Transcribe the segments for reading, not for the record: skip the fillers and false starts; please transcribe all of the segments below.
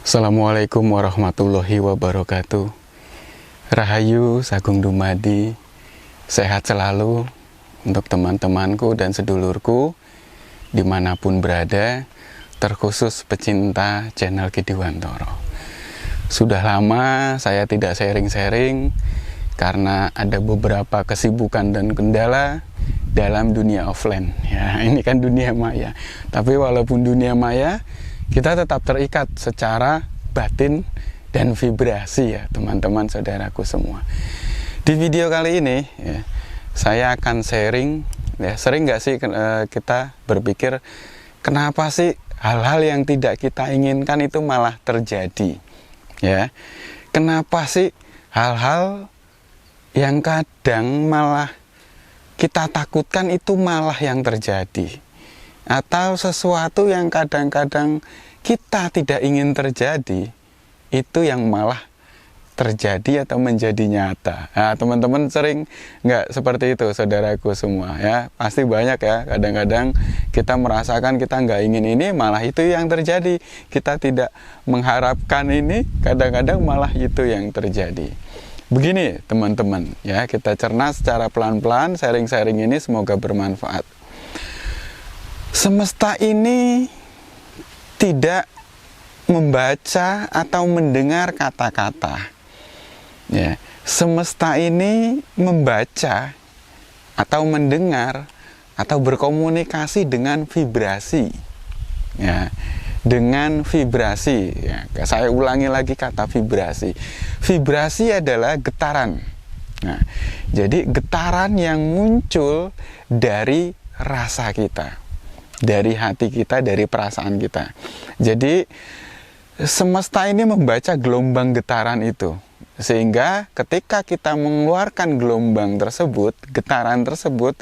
Assalamualaikum warahmatullahi wabarakatuh. Rahayu Sagung Dumadi, sehat selalu untuk teman-temanku dan sedulurku dimanapun berada, terkhusus pecinta channel Kidiwantoro. Sudah lama saya tidak sharing-sharing karena ada beberapa kesibukan dan kendala dalam dunia offline. Ya, ini kan dunia maya. Tapi walaupun dunia maya, kita tetap terikat secara batin dan vibrasi ya teman-teman saudaraku semua. Di video kali ini ya, saya akan sharing ya, sering nggak sih kita berpikir kenapa sih hal-hal yang tidak kita inginkan itu malah terjadi ya? Kenapa sih hal-hal yang kadang malah kita takutkan itu malah yang terjadi? Atau sesuatu yang kadang-kadang kita tidak ingin terjadi, itu yang malah terjadi atau menjadi nyata. Nah, teman-teman sering nggak seperti itu, saudaraku semua ya? Pasti banyak ya, kadang-kadang kita merasakan kita nggak ingin ini, malah itu yang terjadi. Kita tidak mengharapkan ini, kadang-kadang malah itu yang terjadi. Begini teman-teman ya, kita cerna secara pelan-pelan, sharing-sharing ini semoga bermanfaat. Semesta ini tidak membaca atau mendengar kata-kata. Ya, semesta ini membaca atau mendengar atau berkomunikasi dengan vibrasi. Ya, dengan vibrasi. Ya, saya ulangi lagi kata vibrasi. Vibrasi adalah getaran. Nah, jadi getaran yang muncul dari rasa kita, dari hati kita, dari perasaan kita. Jadi semesta ini membaca gelombang getaran itu, sehingga ketika kita mengeluarkan gelombang tersebut, getaran tersebut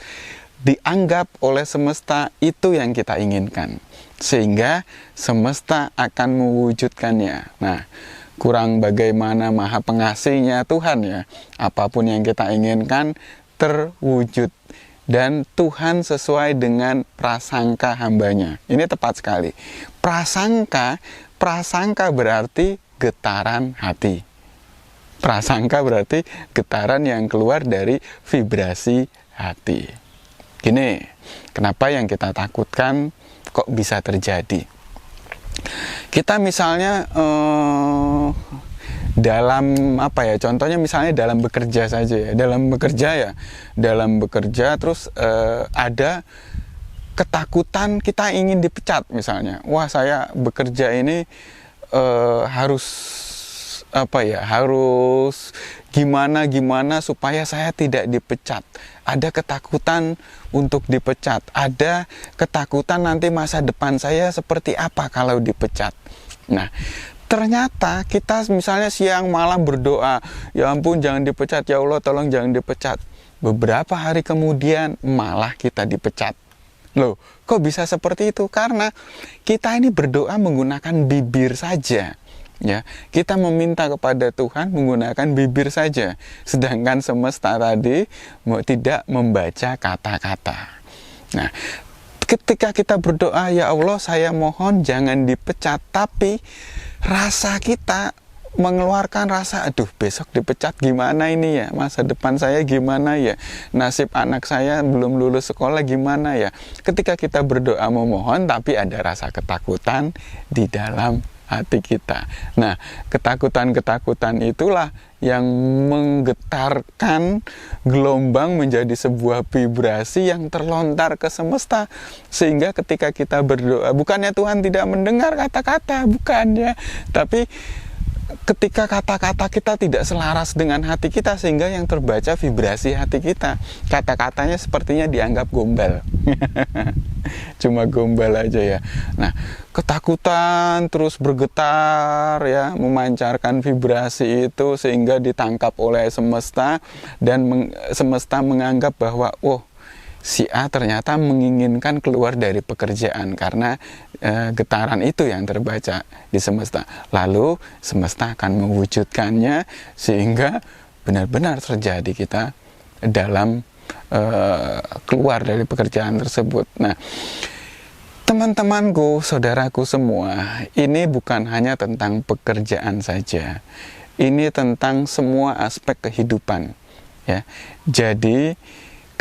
dianggap oleh semesta itu yang kita inginkan, sehingga semesta akan mewujudkannya. Nah, kurang bagaimana maha pengasihnya Tuhan ya, apapun yang kita inginkan terwujud. Dan Tuhan sesuai dengan prasangka hambanya. Ini tepat sekali. Prasangka berarti getaran hati. Prasangka berarti getaran yang keluar dari vibrasi hati. Gini, kenapa yang kita takutkan kok bisa terjadi? Kita misalnya dalam apa ya, contohnya misalnya dalam bekerja saja ya, dalam bekerja terus ada ketakutan kita ingin dipecat misalnya. Wah, saya bekerja ini harus apa ya, harus gimana supaya saya tidak dipecat. Ada ketakutan untuk dipecat, ada ketakutan nanti masa depan saya seperti apa kalau dipecat. Nah, ternyata kita misalnya siang malam berdoa, ya ampun jangan dipecat, ya Allah tolong jangan dipecat. Beberapa hari kemudian malah kita dipecat. Loh, kok bisa seperti itu? Karena kita ini berdoa menggunakan bibir saja. Ya, kita meminta kepada Tuhan menggunakan bibir saja. Sedangkan semesta tadi tidak membaca kata-kata. Nah, ketika kita berdoa, ya Allah saya mohon jangan dipecat, tapi rasa kita mengeluarkan rasa, aduh besok dipecat gimana ini ya, masa depan saya gimana ya, nasib anak saya belum lulus sekolah gimana ya. Ketika kita berdoa memohon tapi ada rasa ketakutan di dalam hati kita. Nah, ketakutan-ketakutan itulah yang menggetarkan gelombang menjadi sebuah vibrasi yang terlontar ke semesta. Sehingga ketika kita berdoa, bukannya Tuhan tidak mendengar kata-kata, bukannya, tapi ketika kata-kata kita tidak selaras dengan hati kita, sehingga yang terbaca vibrasi hati kita. Kata-katanya sepertinya dianggap gombal. Cuma gombal aja ya. Nah, ketakutan terus bergetar ya, memancarkan vibrasi itu sehingga ditangkap oleh semesta, dan semesta menganggap bahwa si A ternyata menginginkan keluar dari pekerjaan karena getaran itu yang terbaca di semesta. Lalu semesta akan mewujudkannya sehingga benar-benar terjadi kita dalam keluar dari pekerjaan tersebut. Nah, Teman-temanku, saudaraku semua, ini bukan hanya tentang pekerjaan saja. Ini tentang semua aspek kehidupan, ya. Jadi,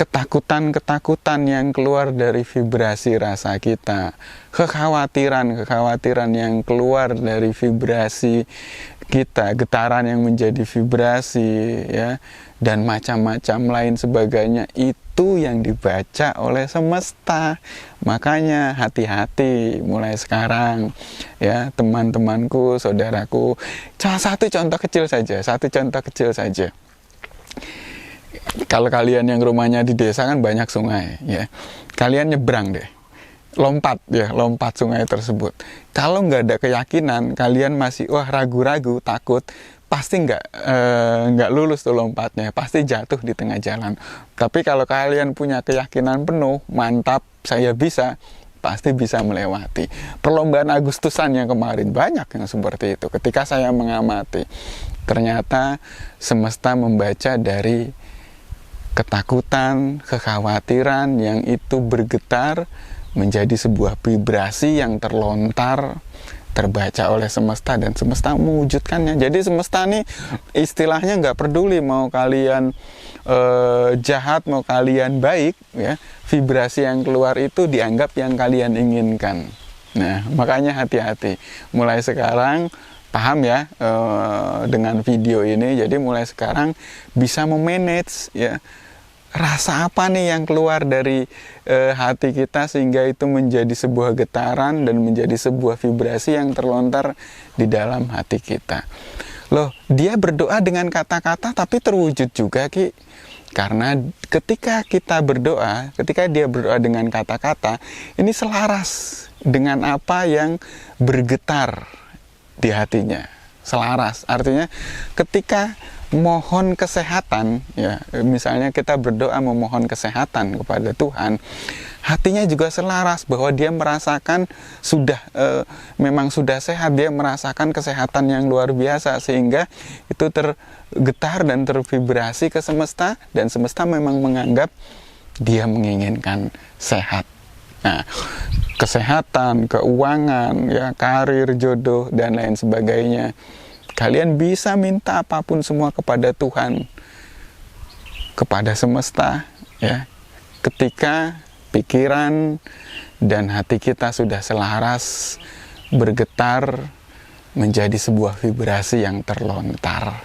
ketakutan-ketakutan yang keluar dari vibrasi rasa kita, kekhawatiran-kekhawatiran yang keluar dari vibrasi kita, getaran yang menjadi vibrasi, ya, dan macam-macam lain sebagainya, itu yang dibaca oleh semesta. Makanya hati-hati mulai sekarang, ya, teman-temanku, saudaraku. Satu contoh kecil saja. Kalau kalian yang rumahnya di desa kan banyak sungai, ya, kalian nyebrang deh, lompat sungai tersebut. Kalau nggak ada keyakinan, kalian masih ragu-ragu, takut, pasti nggak lulus tuh lompatnya, pasti jatuh di tengah jalan. Tapi kalau kalian punya keyakinan penuh, mantap, saya bisa, pasti bisa melewati. Perlombaan Agustusan yang kemarin banyak yang seperti itu. Ketika saya mengamati, ternyata semesta membaca dari ketakutan, kekhawatiran yang itu bergetar menjadi sebuah vibrasi yang terlontar, terbaca oleh semesta, dan semesta mewujudkannya. Jadi semesta nih istilahnya nggak peduli mau kalian jahat, mau kalian baik, ya, vibrasi yang keluar itu dianggap yang kalian inginkan. Nah, makanya hati-hati. Mulai sekarang paham ya dengan video ini. Jadi mulai sekarang bisa memanage, ya, rasa apa nih yang keluar dari hati kita sehingga itu menjadi sebuah getaran dan menjadi sebuah vibrasi yang terlontar di dalam hati kita. Loh, dia berdoa dengan kata-kata tapi terwujud juga, Ki. Karena ketika dia berdoa dengan kata-kata, ini selaras dengan apa yang bergetar di hatinya. Selaras, artinya ketika mohon kesehatan, ya, misalnya kita berdoa memohon kesehatan kepada Tuhan, hatinya juga selaras bahwa dia merasakan memang sudah sehat, dia merasakan kesehatan yang luar biasa, sehingga itu tergetar dan tervibrasi ke semesta, dan semesta memang menganggap dia menginginkan sehat. Nah, kesehatan, keuangan, ya, karir, jodoh, dan lain sebagainya. Kalian bisa minta apapun semua kepada Tuhan, kepada semesta, ya. Ketika pikiran dan hati kita sudah selaras, bergetar menjadi sebuah vibrasi yang terlontar,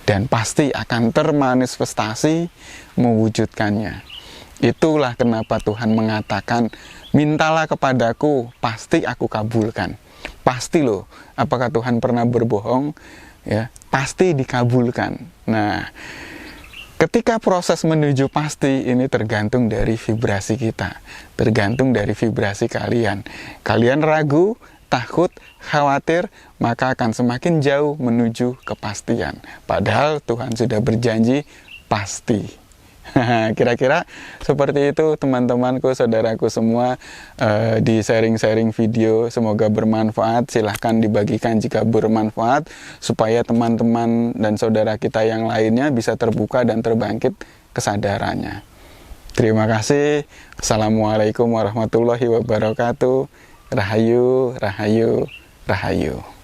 dan pasti akan termanifestasi mewujudkannya. Itulah kenapa Tuhan mengatakan, mintalah kepadaku, pasti aku kabulkan. Pasti loh, apakah Tuhan pernah berbohong? Ya, pasti dikabulkan. Nah, ketika proses menuju pasti ini tergantung dari vibrasi kita, tergantung dari vibrasi kalian. Kalian ragu, takut, khawatir, maka akan semakin jauh menuju kepastian. Padahal Tuhan sudah berjanji pasti. Kira-kira seperti itu teman-temanku, saudaraku semua, di sharing-sharing video. Semoga bermanfaat. Silahkan dibagikan jika bermanfaat, supaya teman-teman dan saudara kita yang lainnya bisa terbuka dan terbangkit kesadarannya. Terima kasih. Assalamualaikum warahmatullahi wabarakatuh. Rahayu, rahayu, rahayu.